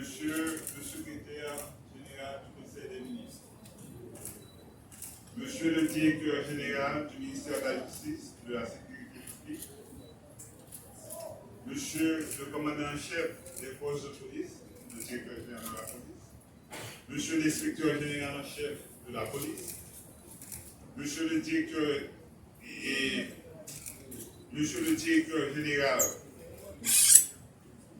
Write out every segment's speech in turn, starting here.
Monsieur le secrétaire général du Conseil des ministres, Monsieur le directeur général du ministère de la Justice et de la Sécurité publique, Monsieur le commandant en chef des forces de police, le directeur général de la police, Monsieur l'inspecteur général en chef de la police, Monsieur le directeur général,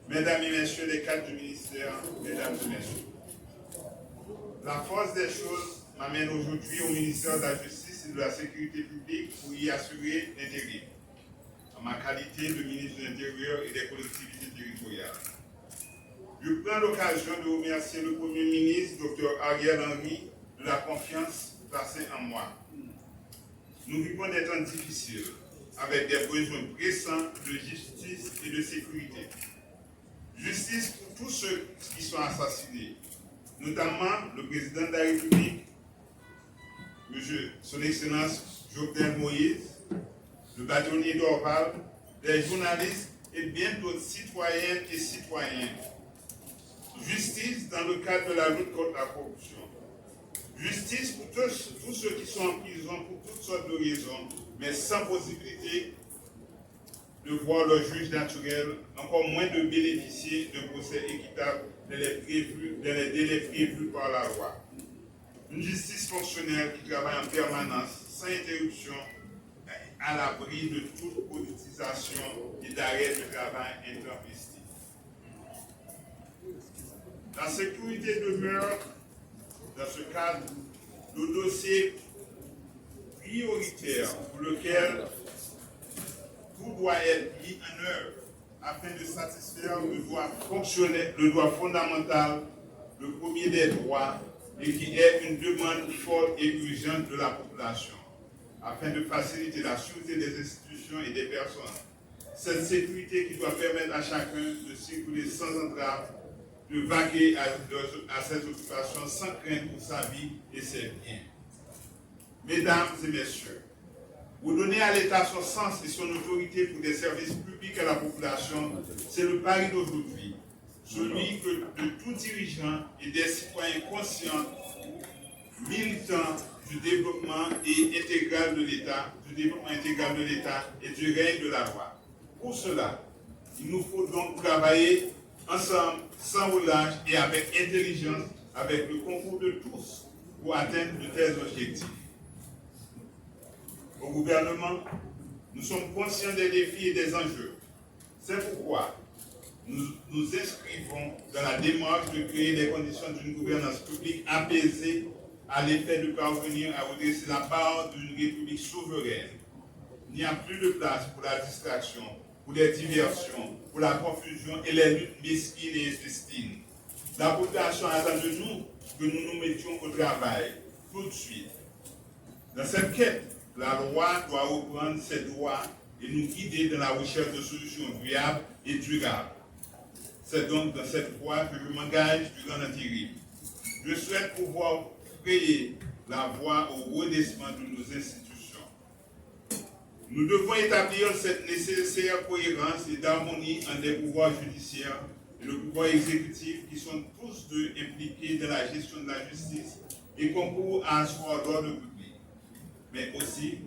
Mesdames et Messieurs les cadres du ministère, Mesdames et Messieurs, la force des choses m'amène aujourd'hui au ministère de la Justice et de la Sécurité publique pour y assurer l'intérim, en ma qualité de ministre de l'Intérieur et des collectivités territoriales. Je prends l'occasion de remercier le Premier ministre, Dr Ariel Henry, de la confiance placée en moi. Nous vivons des temps difficiles, avec des besoins pressants de justice et de sécurité. Justice pour tous ceux qui sont assassinés, notamment le président de la République, Son Excellence Jovenel Moïse, le bâtonnier d'Orval, les journalistes et bien d'autres citoyennes et citoyens. Justice dans le cadre de la lutte contre la corruption. Justice pour tous ceux qui sont en prison pour toutes sortes de raisons, mais sans possibilité de voir leur juge naturel, encore moins de bénéficier d'un procès équitable dans les délais prévus par la loi. Une justice fonctionnelle qui travaille en permanence, sans interruption, à l'abri de toute politisation et d'arrêt de travail intempestif. La sécurité demeure, dans ce cadre, le dossier prioritaire pour lequel tout doit être mis en œuvre afin de satisfaire le droit fonctionnel, le droit fondamental, le premier des droits, et qui est une demande forte et urgente de la population, afin de faciliter la sûreté des institutions et des personnes. Cette sécurité qui doit permettre à chacun de circuler sans entrave, de vaquer à ses occupations sans crainte pour sa vie et ses biens. Mesdames et messieurs, vous donner à l'État son sens et son autorité pour des services publics à la population, c'est le pari d'aujourd'hui. Celui que de tout dirigeant et des citoyens conscients, militants du développement intégral de l'État, et du règne de la loi. Pour cela, il nous faut donc travailler ensemble, sans relâche et avec intelligence, avec le concours de tous, pour atteindre de tels objectifs. Au gouvernement, nous sommes conscients des défis et des enjeux. C'est pourquoi nous nous inscrivons dans la démarche de créer les conditions d'une gouvernance publique apaisée à l'effet de parvenir à redresser la barre d'une république souveraine. Il n'y a plus de place pour la distraction, pour les diversions, pour la confusion et les luttes mesquines et intestines. La population attend de nous que nous nous mettions au travail tout de suite. Dans cette quête, la loi doit reprendre ses droits et nous guider dans la recherche de solutions viables et durables. C'est donc dans cette voie que je m'engage durant l'intérim. Je souhaite pouvoir frayer la voie au redressement de nos institutions. Nous devons établir cette nécessaire cohérence et d'harmonie entre les pouvoirs judiciaires et le pouvoir exécutif qui sont tous deux impliqués dans la gestion de la justice et concourent à asseoir l'ordre public. Mais aussi,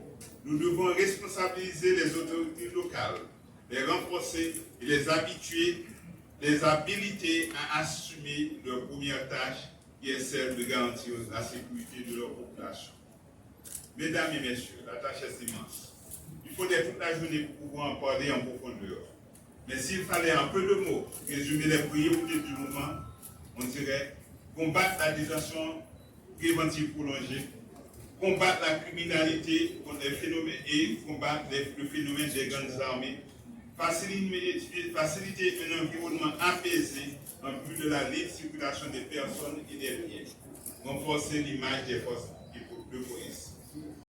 nous devons responsabiliser les autorités locales, les renforcer et les habiliter à assumer leur première tâche, qui est celle de garantir la sécurité de leur population. Mesdames et messieurs, la tâche est immense. Il faudrait toute la journée pour pouvoir en parler en profondeur. Mais s'il fallait un peu de mots résumer les priorités du moment, on dirait combattre la détention préventive prolongée, combattre la criminalité contre les phénomènes et combattre le phénomène des grandes armées, faciliter un environnement apaisé en vue de la libre circulation des personnes et des biens, renforcer l'image des forces de police.